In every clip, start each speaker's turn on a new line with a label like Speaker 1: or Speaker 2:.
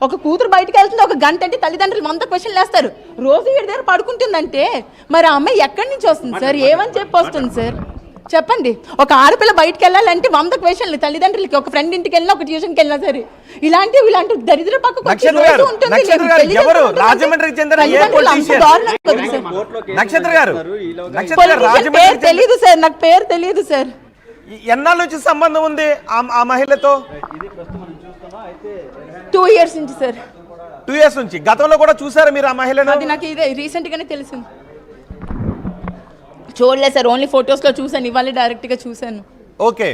Speaker 1: ఒక కూతురు బయటకు వెళ్తుంది, ఒక గంట అంటే తల్లిదండ్రులు 100 క్వశ్చన్లు వేస్తారు. రోజు వీడి దగ్గర పడుకుంటుందంటే మరి ఆ అమ్మాయి ఎక్కడి నుంచి వస్తుంది సార్? ఏమని చెప్పి వస్తుంది సార్? చెప్పండి. ఒక ఆడపిల్ల బయటకు వెళ్ళాలంటే 100 క్వశ్చన్లు తల్లిదండ్రులకి. ఒక ఫ్రెండ్ ఇంటికి వెళ్ళినా, ఒక ట్యూషన్కి వెళ్ళినా సరే ఇలాంటి దరిద్ర పక్కకు తెలియదు సార్, నాకు పేరు తెలియదు సార్.
Speaker 2: ఎన్నాళ్ళ నుంచి సంబంధం ఉంది ఆ మహిళతో?
Speaker 1: 2 years నుంచి సార్.
Speaker 2: 2 years నుంచి. గతంలో కూడా చూసారా మీరు ఆ మహిళను?
Speaker 1: అది నాకు ఇదే రీసెంట్ గానే తెలిసింది. చూడలేదు సార్, ఓన్లీ ఫోటోస్ లో చూసాను, ఇవాళ డైరెక్ట్ గా చూసాను.
Speaker 2: ఓకే,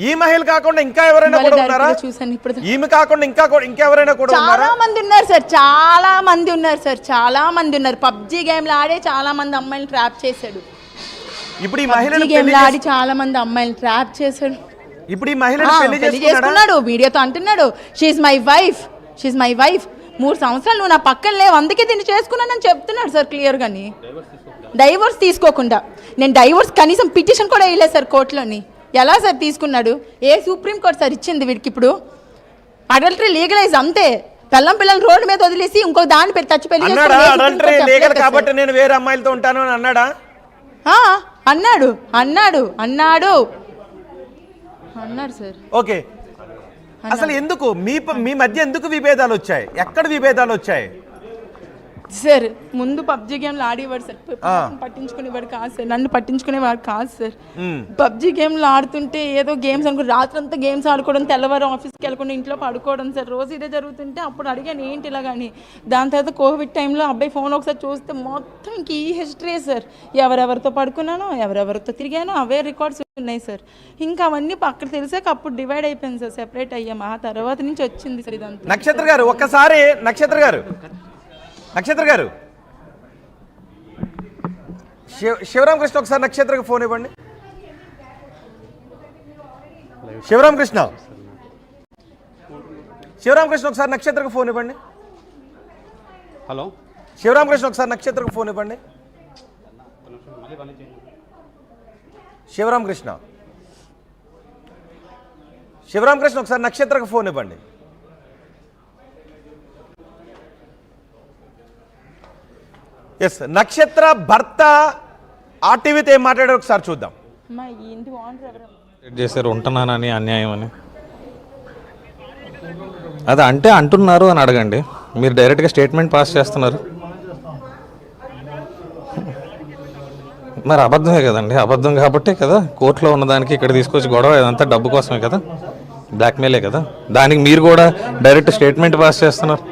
Speaker 2: ఈ మహిళ కాకుండా ఇంకా ఎవరైనా కూడా ఉన్నారా?
Speaker 1: చూసాను ఇప్పుడు.
Speaker 2: ఈమె కాకుండా ఇంకెవరైనా కూడా ఉన్నారా?
Speaker 1: చాలా మంది ఉన్నారు సార్, చాలా మంది ఉన్నారు సార్, చాలా మంది ఉన్నారు. పబ్జీ గేమ్లు ఆడే చాలా మంది అమ్మాయిని ట్రాప్ చేశాడు.
Speaker 2: ఇప్పుడు ఈ మహిళను
Speaker 1: గేమ్లు ఆడి చాలా మంది అమ్మాయిని ట్రాప్ చేశాడు.
Speaker 2: ఇప్పుడు ఈ మహిళను పెళ్లి
Speaker 1: చేసుకున్నాడు, వీడియోతో అంటున్నాడు she my wife, she my wife. 3 సంవత్సరాలు నువ్వు నా పక్కన లేవు, అందుకే దీన్ని చేసుకున్నానని చెప్తున్నాడు సార్ క్లియర్ గాని. డైవోర్స్ తీసుకోకుండా నేను డైవోర్స్ కనీసం పిటిషన్ కూడా వేయలేదు సార్ కోర్టులోని. ఎలా సార్ తీసుకున్నాడు? ఏ సుప్రీంకోర్టు సార్ ఇచ్చింది వీడికి? ఇప్పుడు అడల్టరీ లీగలైజ్ అంతే. పిల్లలు రోడ్డు మీద వదిలేసి ఇంకో దాన్ని పెట్టి టచ్ పెళ్లి
Speaker 2: కాబట్టి నేను వేరే అమ్మాయిలతో ఉంటాను అని అన్నాడా?
Speaker 1: అన్నాడు అన్నాడు అన్నాడు అన్నాడు సార్.
Speaker 2: ఓకే, అసలు ఎందుకు మీ మధ్య ఎందుకు విభేదాలు వచ్చాయి? ఎక్కడ విభేదాలు వచ్చాయి
Speaker 1: సార్? ముందు పబ్జీ గేమ్లు ఆడేవాడు సార్, పట్టించుకునేవాడు కాదు సార్, నన్ను పట్టించుకునేవాడు కాదు సార్. పబ్జీ గేమ్లు ఆడుతుంటే ఏదో గేమ్స్ అనుకో, రాత్రంతా గేమ్స్ ఆడుకోవడం, తెల్లవారు ఆఫీస్కి వెళ్ళకుండా ఇంట్లో పడుకోవడం సార్. రోజు ఇదే జరుగుతుంటే అప్పుడు అడిగాను ఏంటి ఇలా కానీ. దాని తర్వాత కోవిడ్ టైంలో అబ్బాయి ఫోన్ ఒకసారి చూస్తే మొత్తం ఇంక ఈ హిస్టరీ సార్. ఎవరెవరితో పడుకున్నానో, ఎవరెవరితో తిరిగానో అవే రికార్డ్స్ ఉన్నాయి సార్. ఇంకా అవన్నీ పక్కన తెలిసాక అప్పుడు డివైడ్ అయిపోయింది సార్, సెపరేట్ అయ్యాం. ఆ తర్వాత నుంచి వచ్చింది సార్ ఇదంతా.
Speaker 2: నక్షత్ర గారు ఒక్కసారి, నక్షత్ర గారు శివరామ కృష్ణ ఒకసారి నక్షత్రకి ఫోన్ ఇవ్వండి. శివరామ కృష్ణ ఒకసారి నక్షత్రకి ఫోన్ ఇవ్వండి.
Speaker 3: హలో,
Speaker 2: శివరామ కృష్ణ ఒకసారి నక్షత్రకి ఫోన్ ఇవ్వండి. శివరామ కృష్ణ ఒకసారి నక్షత్రకి ఫోన్ ఇవ్వండి. ఎస్, నక్షత్ర భర్త ఆర్టీవీతో ఏం మాట్లాడారు ఒకసారి చూద్దాం.
Speaker 3: చేశారు ఉంటున్నానని, అన్యాయం అని అది అంటే అంటున్నారు అని అడగండి. మీరు డైరెక్ట్గా స్టేట్మెంట్ పాస్ చేస్తున్నారు. మరి అబద్ధమే కదండి, అబద్ధం కాబట్టే కదా కోర్టులో ఉన్నదానికి ఇక్కడ తీసుకొచ్చి గొడవ. ఇదంతా డబ్బు కోసమే కదా, బ్లాక్మెయిలే కదా. దానికి మీరు కూడా డైరెక్ట్ స్టేట్మెంట్ పాస్ చేస్తున్నారు.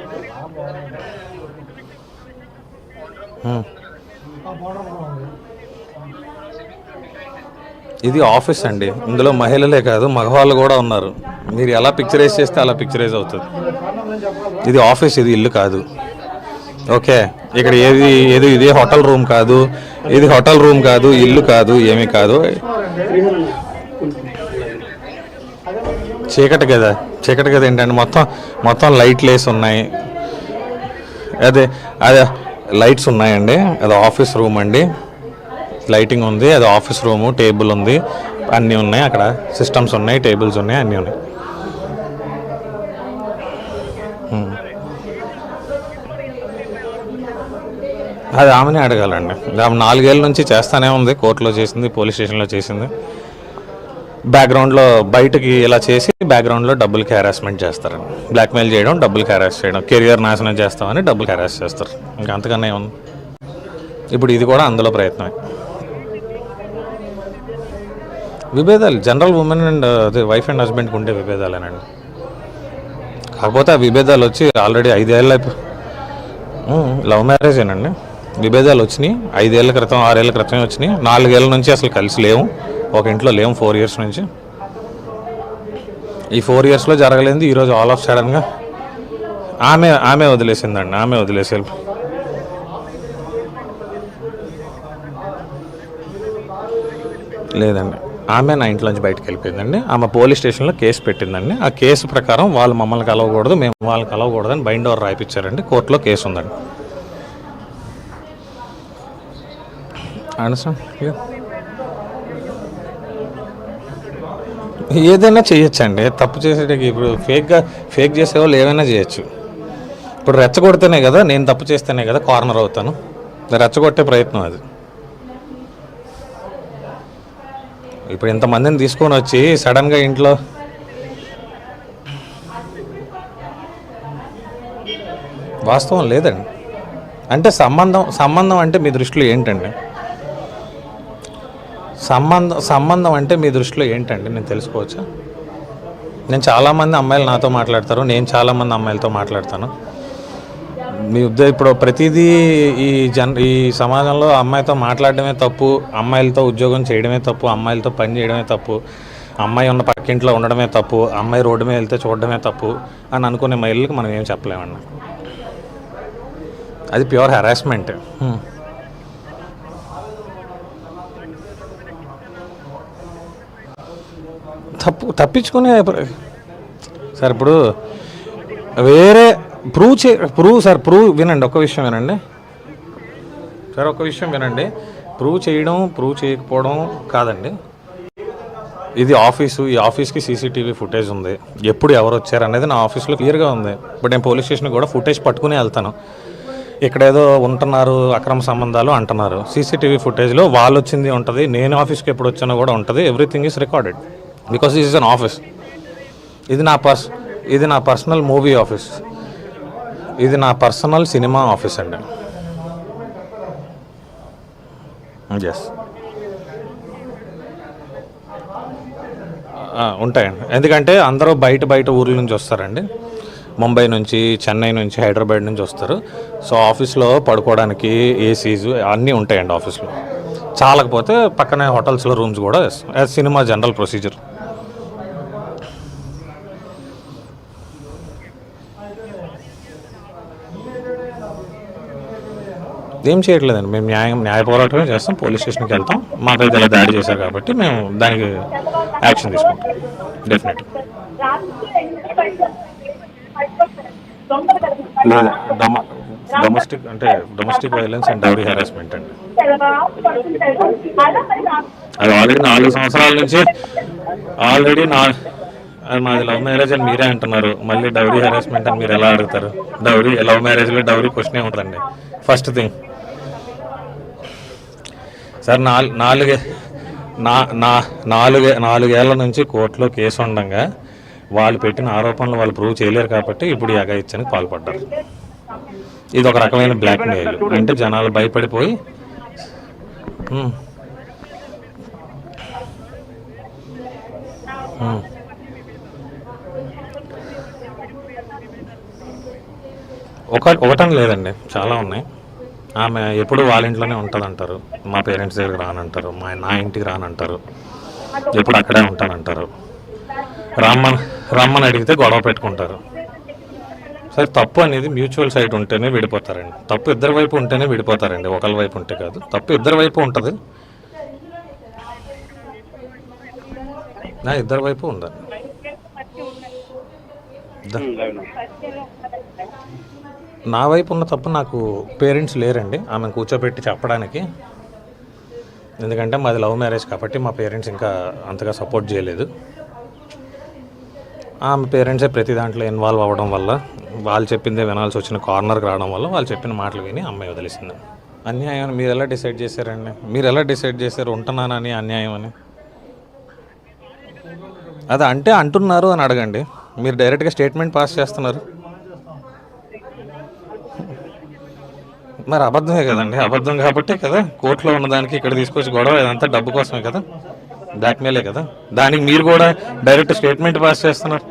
Speaker 3: ఇది ఆఫీస్ అండి, ఇందులో మహిళలే కాదు మగవాళ్ళు కూడా ఉన్నారు. మీరు ఎలా పిక్చరైజ్ చేస్తే అలా పిక్చరైజ్ అవుతుంది. ఇది ఆఫీస్, ఇది ఇల్లు కాదు. ఓకే, ఇక్కడ ఇది హోటల్ రూమ్ కాదు, ఇది హోటల్ రూమ్ కాదు, ఇల్లు కాదు, ఏమీ కాదు. చీకటి కదా ఏంటంటే మొత్తం లైట్లు వేసి ఉన్నాయి. అదే లైట్స్ ఉన్నాయండి. అది ఆఫీస్ రూమ్ అండి, లైటింగ్ ఉంది. అది ఆఫీస్ రూము, టేబుల్ ఉంది, అన్నీ ఉన్నాయి. అక్కడ సిస్టమ్స్ ఉన్నాయి, టేబుల్స్ ఉన్నాయి, అన్నీ ఉన్నాయి. అది ఆమెనే అడగాలండి. ఆమె 4 ఏళ్ళ నుంచి చేస్తానే ఉంది. కోర్టులో చేసింది, పోలీస్ స్టేషన్లో చేసింది. బ్యాక్గ్రౌండ్లో బయటకి ఇలా చేసి బ్యాక్గ్రౌండ్లో డబ్బులకి హెరాస్మెంట్ చేస్తారండి. బ్లాక్మెయిల్ చేయడం, డబ్బులకి హెరాస్ చేయడం, కెరియర్ నాశనం చేస్తామని డబ్బులకి హెరాస్ చేస్తారు. ఇంకా అంతకన్నా ఏముంది. ఇప్పుడు ఇది కూడా అందులో ప్రయత్నమే. విభేదాలు జనరల్ ఉమెన్ అండ్ అదే వైఫ్ అండ్ హస్బెండ్కి ఉండే విభేదాలేనండి. కాకపోతే ఆ విభేదాలు వచ్చి ఆల్రెడీ 5 ఏళ్ళ లవ్ మ్యారేజేనండి. విభేదాలు వచ్చినాయి 5 ఏళ్ళ క్రితం, 6 ఏళ్ళ క్రితమే వచ్చినాయి. 4 ఏళ్ళ నుంచి అసలు కలిసి లేవు, ఒక ఇంట్లో లేవు 4 years నుంచి. ఈ 4 yearsలో జరగలేదు. ఈరోజు ఆల్ ఆఫ్ సడన్గా ఆమె వదిలేసిందండి. ఆమె వదిలేసి లేదండి, ఆమె నా ఇంట్లోంచి బయటకు వెళ్ళిపోయిందండి. ఆమె పోలీస్ స్టేషన్లో కేసు పెట్టిందండి. ఆ కేసు ప్రకారం వాళ్ళు మమ్మల్ని కలవకూడదు, మేము వాళ్ళని కలవకూడదు అని బైండ్ ఓవర్ రాయిపించారండి. కోర్టులో కేసు ఉందండి. అండర్స్టాండ్? ఏదైనా చేయొచ్చండి. తప్పు చేసేటికి ఇప్పుడు ఫేక్ చేసేవాళ్ళు ఏమైనా చేయొచ్చు. ఇప్పుడు రెచ్చగొడితేనే కదా, నేను తప్పు చేస్తేనే కదా కార్నర్ అవుతాను. రెచ్చగొట్టే ప్రయత్నం అది. ఇప్పుడు ఇంతమందిని తీసుకొని వచ్చి సడన్గా ఇంట్లో వాస్తవం లేదండి. అంటే సంబంధం అంటే మీ దృష్టిలో ఏంటండి? సంబంధం అంటే మీ దృష్టిలో ఏంటండి? నేను తెలుసుకోవచ్చా? నేను చాలామంది అమ్మాయిలు నాతో మాట్లాడతారు, నేను చాలామంది అమ్మాయిలతో మాట్లాడతాను. మీ ఇప్పుడు ప్రతిదీ ఈ సమాజంలో అమ్మాయితో మాట్లాడడమే తప్పు, అమ్మాయిలతో ఉద్యోగం చేయడమే తప్పు, అమ్మాయిలతో పని చేయడమే తప్పు, అమ్మాయి ఉన్న పక్కింట్లో ఉండడమే తప్పు, అమ్మాయి రోడ్డు మీద వెళ్తే చూడడమే తప్పు అని అనుకునే మహిళలకు మనం ఏం చెప్పలేమన్నా. అది ప్యూర్ హెరాస్మెంట్. తప్పించుకునే సార్ ఇప్పుడు వేరే ప్రూవ్ వినండి, ఒక్క విషయం వినండి సార్, ఒక్క విషయం వినండి. ప్రూవ్ చేయడం ప్రూవ్ చేయకపోవడం కాదండి. ఇది ఆఫీసు, ఈ ఆఫీస్కి సీసీటీవీ ఫుటేజ్ ఉంది, ఎప్పుడు ఎవరు వచ్చారు అనేది నా ఆఫీస్లో క్లియర్గా ఉంది. బట్ నేను పోలీస్ స్టేషన్కి కూడా ఫుటేజ్ పట్టుకుని వెళ్తాను. ఇక్కడ ఏదో ఉంటున్నారు, అక్రమ సంబంధాలు అంటున్నారు, సీసీటీవీ ఫుటేజ్లో వాళ్ళు వచ్చింది ఉంటుంది, నేను ఆఫీస్కి ఎప్పుడు వచ్చానో కూడా ఉంటుంది. Everything is recorded because this is an office. ఇది నా పర్సనల్ మూవీ ఆఫీస్, ఇది నా పర్సనల్ సినిమా ఆఫీస్ అండి. ఎస్ ఉంటాయండి. ఎందుకంటే అందరూ బయట ఊర్ల నుంచి వస్తారండి, ముంబై నుంచి, చెన్నై నుంచి, హైదరాబాద్ నుంచి వస్తారు. సో ఆఫీస్లో పడుకోవడానికి ఏసీస్ అన్నీ ఉంటాయండి ఆఫీస్లో. చాలకపోతే పక్కనే హోటల్స్లో రూమ్స్ కూడా యాజ్ సినిమా జనరల్ ప్రొసీజర్. ఏం చేయట్లేదండి, మేము న్యాయ పోరాటమే చేస్తాం, పోలీస్ స్టేషన్కి వెళ్తాం. మాకైతే ఇలా దాడి చేశారు కాబట్టి మేము దానికి యాక్షన్ తీసుకుంటాం definite. Domestic violence and dowry harassment అండి. అది ఆల్రెడీ 4 సంవత్సరాల నుంచి మాది లవ్ మ్యారేజ్ అని మీరే అంటున్నారు, మళ్ళీ డౌరీ హెరాస్మెంట్ అని మీరు ఎలా అడుగుతారు? లవ్ మ్యారేజ్లో డౌరీ క్వశ్చనే ఉంటుందండి ఫస్ట్ థింగ్. సార్ 4 నుంచి కోర్టులో కేసు ఉండగా వాళ్ళు పెట్టిన ఆరోపణలు వాళ్ళు ప్రూవ్ చేయలేరు కాబట్టి ఇప్పుడు ఈ అఘాయిత్యానికి పాల్పడ్డారు. ఇది ఒక రకమైన బ్లాక్మెయిల్. అంటే జనాలు భయపడిపోయి ఒకటని లేదండి, చాలా ఉన్నాయి. ఆమె ఎప్పుడు వాళ్ళ ఇంట్లోనే ఉంటుంది అంటారు, మా పేరెంట్స్ దగ్గరికి రానంటారు, నా ఇంటికి రానంటారు, ఎప్పుడు అక్కడే ఉంటానంటారు, రమ్మని అడిగితే గొడవ పెట్టుకుంటారు. సరే, తప్పు అనేది మ్యూచువల్ సైడ్ ఉంటేనే విడిపోతారండి. తప్పు ఇద్దరి వైపు ఉంటేనే విడిపోతారండి, ఒకరి వైపు ఉంటే కాదు. తప్పు ఇద్దరి వైపు ఉంటుంది, ఇద్దరి వైపు ఉందా? నా వైపు ఉన్న తప్పు నాకు పేరెంట్స్ లేరండి ఆమె కూర్చోబెట్టి చెప్పడానికి. ఎందుకంటే మాది లవ్ మ్యారేజ్ కాబట్టి మా పేరెంట్స్ ఇంకా అంతగా సపోర్ట్ చేయలేదు. ఆమె పేరెంట్సే ప్రతి దాంట్లో ఇన్వాల్వ్ అవ్వడం వల్ల, వాళ్ళు చెప్పిందే వినాల్సి వచ్చిన కార్నర్కి రావడం వల్ల వాళ్ళు చెప్పిన మాటలు విని అమ్మాయి వదిలేసింది. అన్యాయం మీరు ఎలా డిసైడ్ చేశారండి? మీరు ఎలా డిసైడ్ చేశారు ఉంటున్నానని అన్యాయం అని? అది అంటే అంటున్నారు అని అడగండి. మీరు డైరెక్ట్గా స్టేట్మెంట్ పాస్ చేస్తున్నారు. మరి అబద్ధమే కదండి, అబద్ధం కాబట్టే కదా కోర్టులో ఉన్నదానికి ఇక్కడ తీసుకొచ్చి గొడవ. ఇదంతా డబ్బు కోసమే కదా, బ్లాక్మెయిలే కదా. దానికి మీరు కూడా డైరెక్ట్ స్టేట్మెంట్ పాస్ చేస్తున్నారు.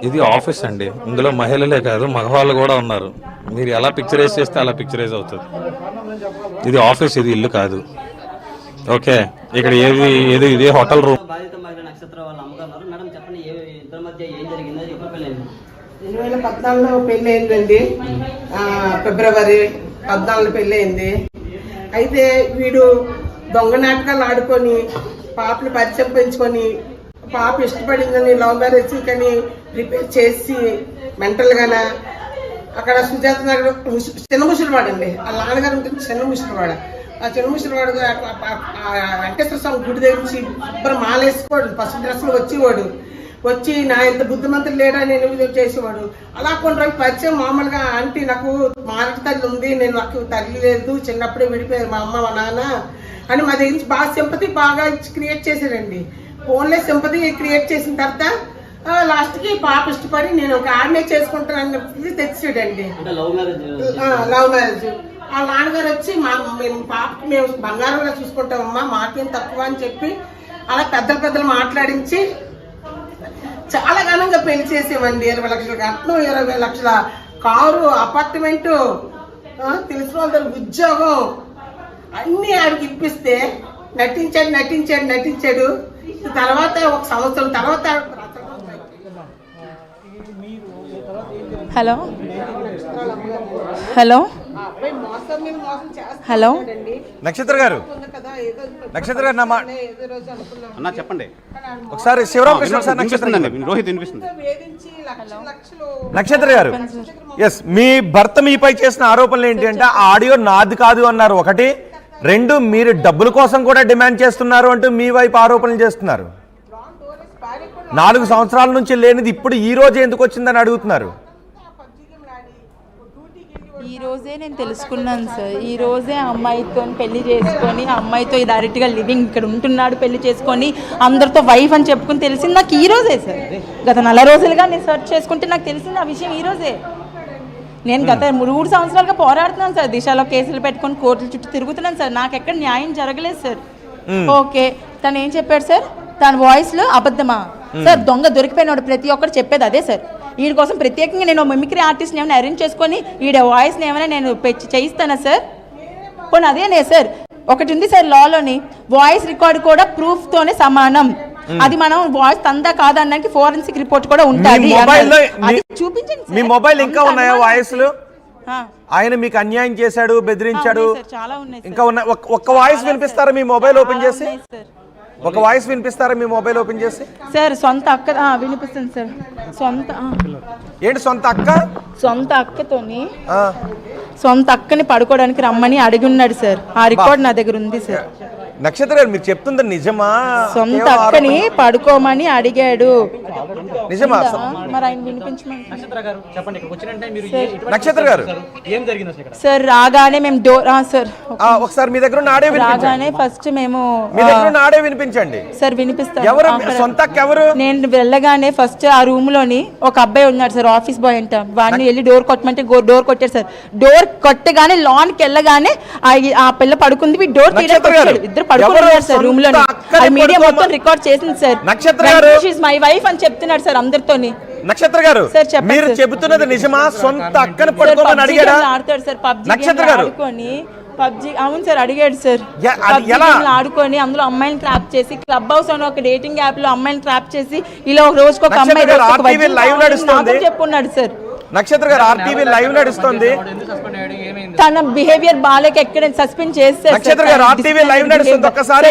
Speaker 3: ఇది ఆఫీస్ అండి, ఇందులో మహిళలే కాదు మగవాళ్ళు కూడా ఉన్నారు. మీరు ఎలా పిక్చరైజ్ చేస్తే అలా పిక్చరైజ్ అవుతుంది. ఇది ఆఫీస్, ఇది ఇల్లు కాదు. ఓకే, ఇక్కడ ఇదే హోటల్ రూమ్.
Speaker 4: 2014లో పెళ్ళి అయిందండి, ఫిబ్రవరి 14 పెళ్ళి అయింది. అయితే వీడు దొంగ నాటకాలు ఆడుకొని పాపలు పరిచయం పెంచుకొని, పాప ఇష్టపడిందని లవ్ మ్యారేజ్ కానీ ప్రిపేర్ చేసి మెంటల్గాన అక్కడ సుజాత నగర్ చిన్న ముసలివాడు అండి. ఆ నాన్నగారు ఉంటుంది చిన్న ముసలివాడ. ఆ చిన్న ముసలివాడు వెంకటేశ్వర స్వామి గుడి దగ్గర నుంచి శుభ్రం మాలేసుకోడు, పసుపు డ్రెస్సులు వచ్చేవాడు. వచ్చి నా ఇంత బుద్ధిమంతులు లేడా నేను చేసేవాడు. అలా కొన్ని రోజులు పరిచయం మామూలుగా ఆంటీ నాకు మారటి తల్లి ఉంది, నేను నాకు తల్లి లేదు, చిన్నప్పుడే విడిపోయారు మా అమ్మ మా నాన్న అని మా దగ్గర నుంచి బాగా సింపతి బాగా క్రియేట్ చేశారండి. ఫోన్లే సింపతి క్రియేట్ చేసిన తర్వాత లాస్ట్కి పాప ఇష్టపడి నేను ఒక ఆడనే చేసుకుంటానని తెచ్చాడండి. Love marriage. వాళ్ళ నాన్నగారు వచ్చి మేము పాపకి మేము బంగారంలో చూసుకుంటామమ్మా, మాకేం తక్కువ అని చెప్పి అలా పెద్దలు మాట్లాడించి చాలా ఘనంగా పెళ్లి చేసేవండి. 20 లక్షల కట్నం, 20 లక్షల కారు, అపార్ట్మెంటు, తెలిసిన వాళ్ళ ఉద్యోగం అన్ని ఆడికి ఇప్పిస్తే నటించాడు. తర్వాత 1 సంవత్సరం తర్వాత
Speaker 1: హలో హలో హలో
Speaker 2: నక్షత్ర గారు
Speaker 5: అన్నా చెప్పండి.
Speaker 2: ఒకసారి శివరామకృష్ణ సార్.
Speaker 5: రోహిత్ వినిపిస్తుంది.
Speaker 2: నక్షత్ర గారు, ఎస్, మీ భర్త మీపై చేసిన ఆరోపణలు ఏంటి అంటే ఆ ఆడియో నాది కాదు అన్నారు ఒకటి, 2 మీరు డబ్బుల కోసం కూడా డిమాండ్ చేస్తున్నారు అంటూ మీ వైపు ఆరోపణలు చేస్తున్నారు. 4 సంవత్సరాల నుంచి లేనిది ఇప్పుడు ఈ రోజు ఎందుకు వచ్చిందని అడుగుతున్నారు.
Speaker 1: ఈ రోజే నేను తెలుసుకున్నాను సార్. ఈ రోజే అమ్మాయితో పెళ్లి చేసుకొని అమ్మాయితో డైరెక్ట్గా లివింగ్ ఇక్కడ ఉంటున్నాడు, పెళ్లి చేసుకొని అందరితో వైఫ్ అని చెప్పుకుని తెలిసింది నాకు ఈ రోజే సార్. గత 4 రోజులుగా నేను సెర్చ్ చేసుకుంటే నాకు తెలిసింది ఆ విషయం ఈ రోజే. నేను గత 3 సంవత్సరాలుగా పోరాడుతున్నాను సార్, దిశలో కేసులు పెట్టుకొని కోర్టుల చుట్టూ తిరుగుతున్నాను సార్. నాకు ఎక్కడ న్యాయం జరగలేదు సార్. ఓకే, తను ఏం చెప్పాడు సార్, తన వాయిస్లో అబద్ధమా సార్? దొంగ దొరికిపోయినాడు ప్రతి ఒక్కరు చెప్పేది అదే సార్. వీడి కోసం ప్రత్యేకంగా నేను మిమిక్రీ ఆర్టిస్ట్ని ఏమైనా అరేంజ్ చేసుకొని వీడి వాయిస్ని ఏమైనా నేను చేయిస్తానా సార్? పోనీ అదేనే సార్, ఒకటి ఉంది సార్ లాలోని, వాయిస్ రికార్డ్ కూడా ప్రూఫ్తోనే సమానం. అది మనం వాయిస్ తందా కాదనడానికి ఫోరెన్సిక్ రిపోర్ట్ కూడా ఉంటుంది. చూపించండి.
Speaker 2: మీ మొబైల్ ఇంకా ఉన్నాయా వాయిస్లు? ఆయన మీకు అన్యాయం చేశాడు, బెదిరించాడు,
Speaker 1: చాలా ఉన్నాయి
Speaker 2: ఇంకా ఉన్నాయి. ఒక్క వాయిస్ వినిపిస్తారా మీ మొబైల్ ఓపెన్ చేసి? ఒక వాయిస్ వినిపిస్తారా మీ మొబైల్ ఓపెన్ చేసి?
Speaker 1: సార్ సొంత అక్క వినిపిస్తుంది సార్.
Speaker 2: ఏంటి సొంత అక్క?
Speaker 1: సొంత అక్కతోని సొంత అక్కని పడుకోవడానికి రమ్మని అడిగి ఉన్నాడు సార్. ఆ రికార్డ్ నా దగ్గర ఉంది సార్.
Speaker 2: నక్షత్ర గారు, మీరు చెప్తుంది నిజమా?
Speaker 1: సొంత అక్కని పడుకోమని అడిగాడు.
Speaker 2: నిజమా?
Speaker 1: మరి ఆయన వినిపించమని.
Speaker 2: నక్షత్ర గారు
Speaker 1: సార్ రాగానే మేము సార్
Speaker 2: ఒకసారి మీ దగ్గర ఉన్న ఆడియో
Speaker 1: రాగానే ఫస్ట్ మేము
Speaker 2: మీ దగ్గర ఉన్న ఆడియో వినిపించండి
Speaker 1: సార్. వినిపిస్తాను.
Speaker 2: ఎవరు సొంత అక్క? ఎవరు?
Speaker 1: నేను వెళ్ళగానే ఫస్ట్ ఆ రూమ్ లోని ఒక అబ్బాయి ఉన్నాడు సార్, ఆఫీస్ బాయ్ అంట. వాడిని వెళ్ళి డోర్ కొట్టమంటే డోర్ కొట్టాడు సార్. డోర్ కొట్టగానే లాన్కి వెళ్ళగానే ఆ పిల్ల పడుకుంది, డోర్ తీయడానికి ఇద్దరు పడుకున్నారు సార్ రూమ్ లో. మీడియా మొత్తం రికార్డ్ చేసింది సార్.
Speaker 2: నక్షత్ర గారు,
Speaker 1: మై వైఫ్ అని చెప్తున్నాడు సార్ అందరితోని.
Speaker 2: నక్షత్ర గారు, మీరు చెబుతున్నది నిజమా? సొంత అక్కని పడుకోమని అడిగాడా?
Speaker 1: ఆడతాడు సార్ పబ్జి.
Speaker 2: నక్షత్ర గారు
Speaker 1: పబ్జి, అవును సార్ అడిగాడు సార్. ఆడుకొని అందులో అమ్మాయిని ట్రాప్ చేసి, క్లబ్ హౌస్ అని ఒక డేటింగ్ యాప్ లో అమ్మాయిని ట్రాప్ చేసి ఇలా ఒక రోజుకి ఒక అమ్మాయి చెప్పున్నాడు సార్.
Speaker 2: నక్షత్ర గారు, ఆర్టీవీ లైవ్ నడుస్తుంది.
Speaker 1: తన బిహేవియర్ బాలేక ఎక్కడ సస్పెండ్ చేస్తే
Speaker 2: నక్షత్ర గారు, ఆర్టీవీ లైవ్ నడుస్తుంది. ఒక్కసారి